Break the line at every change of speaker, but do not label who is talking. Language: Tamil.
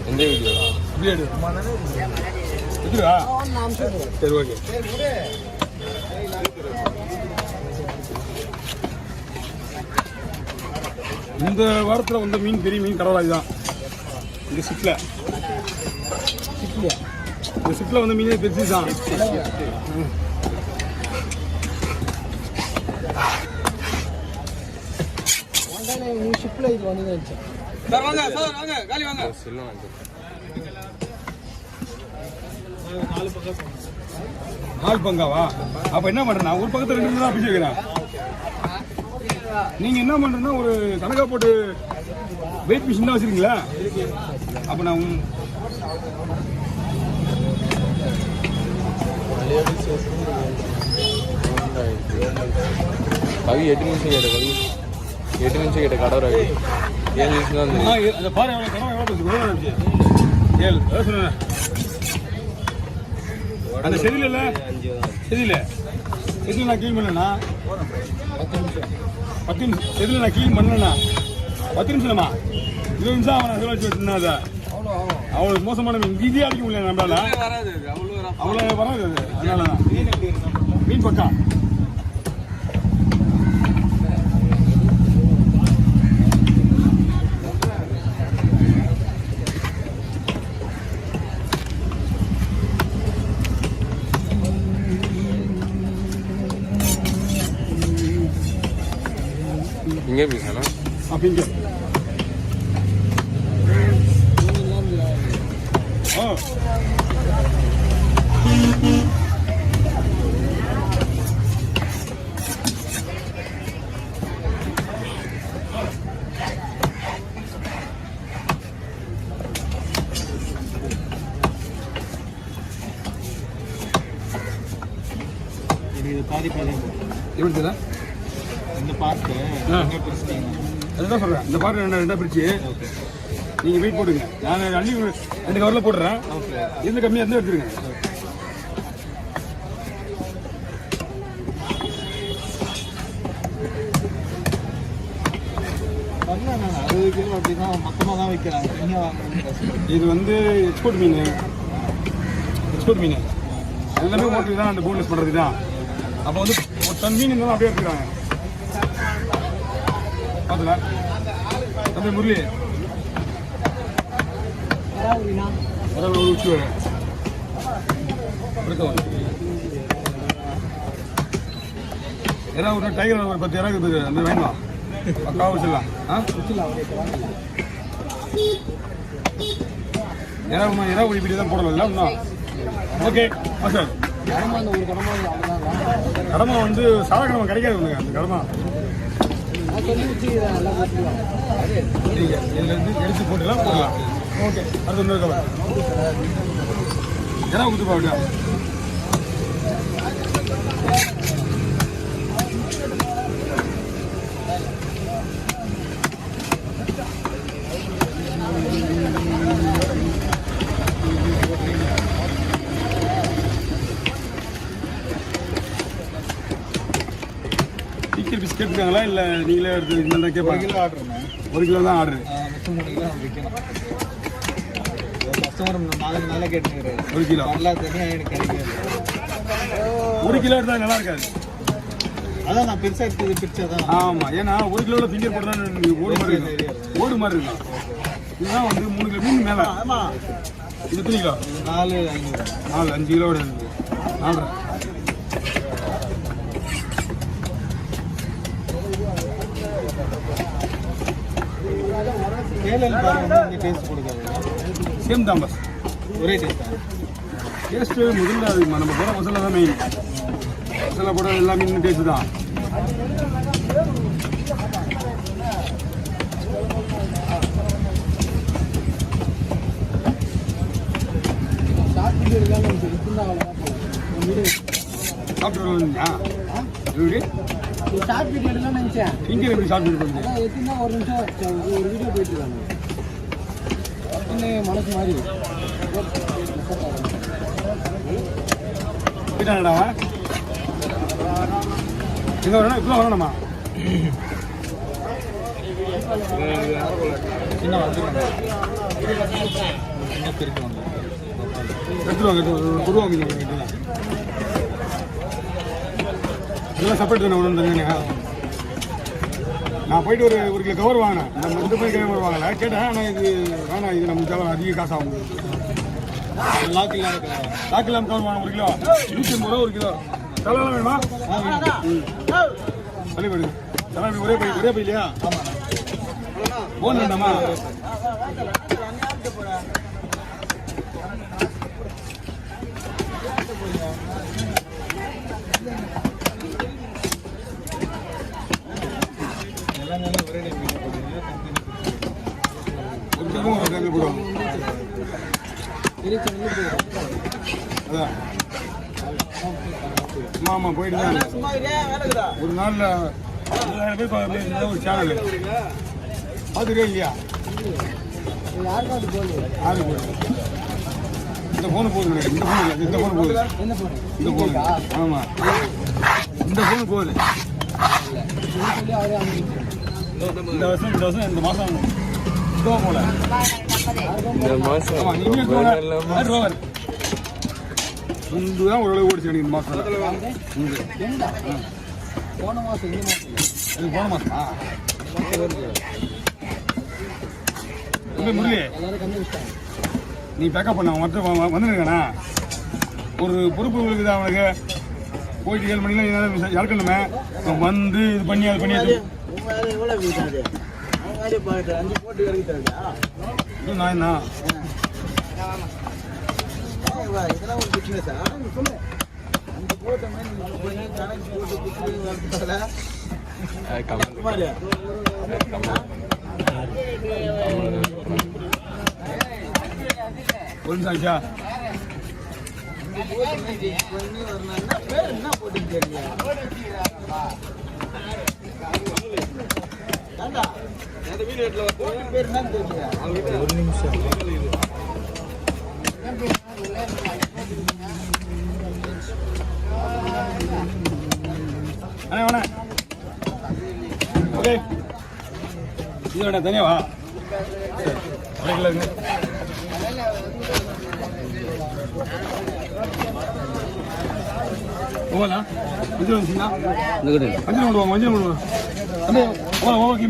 எந்த வீடியோ சரி ஓகே. இந்த வாரத்தில் வந்த மீன் பெரிய மீன் கடவுளாதி தான். இந்த ஷிப்பில் வந்து மீனே பெருசு தான்.
ஷிப்பில் இது வந்து
நாலு பங்காவா? அப்ப என்ன பண்றேன், ஒரு பக்கத்துல 2 தான் பிடிச்சி வைக்கிறேன். நீங்க என்ன பண்றீங்கன்னா ஒரு கணக்கா போட்டு வெயிட் மிஷின் தான் வச்சிருக்கீங்களா? அப்ப நான்
கவி 8 நிமிஷம் கேட்ட கவி 8 நிமிஷம் கேட்ட கடவுள் 7 நிமிஷம் தான்
பாரு. அந்த செதில நான் கிளீன் பண்ணேன்னா 10 நிமிஷம். செதில நான் கிளீன் பண்ணேன்னா 10 நிமிஷமா 20 நிமிஷம் அவனை சொல்ல வச்சு வச்சுருந்தா அதை அவ்வளோ மோசமான மீன் ஈஸியாக அடிக்க முடியல நம்மளால. அவ்வளோ வராது அது. அதனால தான் மீன் பக்கா.
இங்கே பீஸாண்ணா?
அப்படிங்க.
இது பாதி பாதி
எப்படி சார்
இந்த பார்த்து
அதுதான் சொல்கிறேன். இந்த பார்ட் ரெண்டாக பிரிச்சு நீங்கள் வெயிட் போட்டுங்க. நான் அள்ளி 2 கவரில் போட்டுறேன். எந்த கம்மியாக இருந்தால் எடுத்துருங்க.
பண்ணலாம் 60 கிலோ அப்படின்னா மொத்தமாக தான் வைக்கிறாங்க. நீங்கள் வாங்க.
இது வந்து எக்ஸ்போர்ட் மீன். எல்லாமே ஓட்டு தான் அந்த போன்லெஸ் பண்ணுறது தான். அப்போ வந்து ஒரு டன் மீன் இருந்தாலும் அப்படியே எடுத்துக்கிறாங்க. பார்த்துல அப்படியே முரளி உச்சி வர ஏதாவது டைகர் ஒரு 10 இறகு இருக்குது. அந்த வேணுமா பக்கா வச்சிடலாம். இறா ஒழிப்பீடு தான் போடல இன்னும். Okay sir. கடமை வந்து சாதா கடமை கிடைக்காது. அந்த கடமை எடுத்து போட்டுலாம். ஓகே அடுத்த இன்னொரு கவர் ஏன்னா கொடுத்துப்பா. அப்படியா டிக்கெட் பிஸ்கெட் இருக்காங்களா இல்லை நீங்களே எடுத்து இந்த கேட்பாங்க?
1 கிலோ ஆர்டருங்க.
1 கிலோ தான் ஆர்டரு.
3 கிலோ வைக்கணும். கஸ்டமர் நாளை கேட்டுக்கிறாரு
1 கிலோ
நல்லா தனியாக எனக்கு கிடைக்காது.
1 கிலோ எடுத்தால் நல்லா இருக்காது.
அதான் நான் பெருசாக எடுத்தது பிரிச்சா தான்.
ஆமாம், ஏன்னா 1 கிலோவில் ஃபிங்கர் போட்டால் ஓடு மாதிரி இருக்கும். இதுதான் வந்து 3 கிலோ மீன் மேலே.
ஆமாம்.
இது எத்தனை கிலோ? 4-5 கிலோட இருக்குது. 4
டேஸ்ட் கொடுக்காது.
சேம் தான் பஸ்,
ஒரே டேஸ்ட்.
டேஸ்ட்டு முதல்ல அது நம்ம போகிற மசாலா தான் மெயின். மசாலா போட எல்லா மீன் டேஸ்ட்டு தான். சாப்பிட்டு வரீங்களா?
ஷார்ட் வீடியோ எடுக்கலாம் நினைச்சேன்.
இங்கே எப்படி ஷார்ட் வீடியோ பண்ணுங்க?
அதான் எத்தனை ஒரு நிமிஷம் ஒரு வீடியோ போயிட்டு இருக்காங்க. இன்னும் மனசு மாதிரி
போயிட்டாங்கடா அவன். எங்க வரணும் இப்பதான் வரணுமா?
சின்ன வந்துருக்காங்க என்ன பிரிக்க வந்து
எடுத்துருவாங்க கொடுவாங்க இதெல்லாம் செப்பரேட் தானே ஒன்று தனியா. நான் போயிட்டு ஒரு கிலோ கவர் வாங்கினேன். நம்ம 2 போய் கவர் வாங்கல கேட்டேன். ஆனால் இது வேணாம், இது நமக்கு தேவை அதிக காசு ஆகும்.
லாக் இல்லாத
லாக் இல்லாமல் கவர் வாங்க 1 கிலோ 150 ரூபா 1 கிலோ. தலைவெல்லாம் வேணுமா? தலை போயிடுங்க. தலை ஒரே பை இல்லையா? போன் வேண்டாமா?
ஒரே டைம்
ஒரு கிலோ ஒரு டைம் போடுவாங்க. அதான் ஆமாம் போயிட்டு தான் ஒரு நாளில் 2000 பேர் ஒரு சேனல் பார்த்துக்கே இல்லையா? யாரு போகுது? இந்த ஃபோனு போகுது. இந்த ஃபோன் போகுது. இந்த ஃபோன் ஆமாம் இந்த ஃபோனு போகுது. இந்த வருஷம் இந்த மாதம் போல
இந்த மாசம்
ஆமாம் இங்கே ரோவர் இந்து தான் ஓரளவு ஓடிச்சு எனக்கு இந்த மாதம்.
போன மாதம் இந்த மாதம்
இது போன மாதமா? இல்லை முரளி
எல்லாரும் கண்டுபிடிச்சிட்டாங்க.
நீ பேக்கப் பண்ண மட்டும் வந்துருக்கண்ணா. ஒரு பொறுப்பு இருக்குது அவனுக்கு. போயிட்டு 7 மணிக்கெலாம் இறக்கணுமே. வந்து இது பண்ணி அது பண்ணி இது நான் என்ன
இதெல்லாம் ஒரு பிஸ்னஸா சொல்லு. அந்த போட்ட மாதிரி கணக்கு போட்டு
ஒரு நிமிஷம் ஆச்சா?
பேர் என்ன போட்டு ஒரு நிமிஷம்
அண்ணே வேணே ஓகே இது வேணா தனியா வா போகலா இது வந்துச்சுங்களா? மஞ்சள் கொண்டு வாங்க. மஞ்சள் கொண்டு வாங்க. ஓகே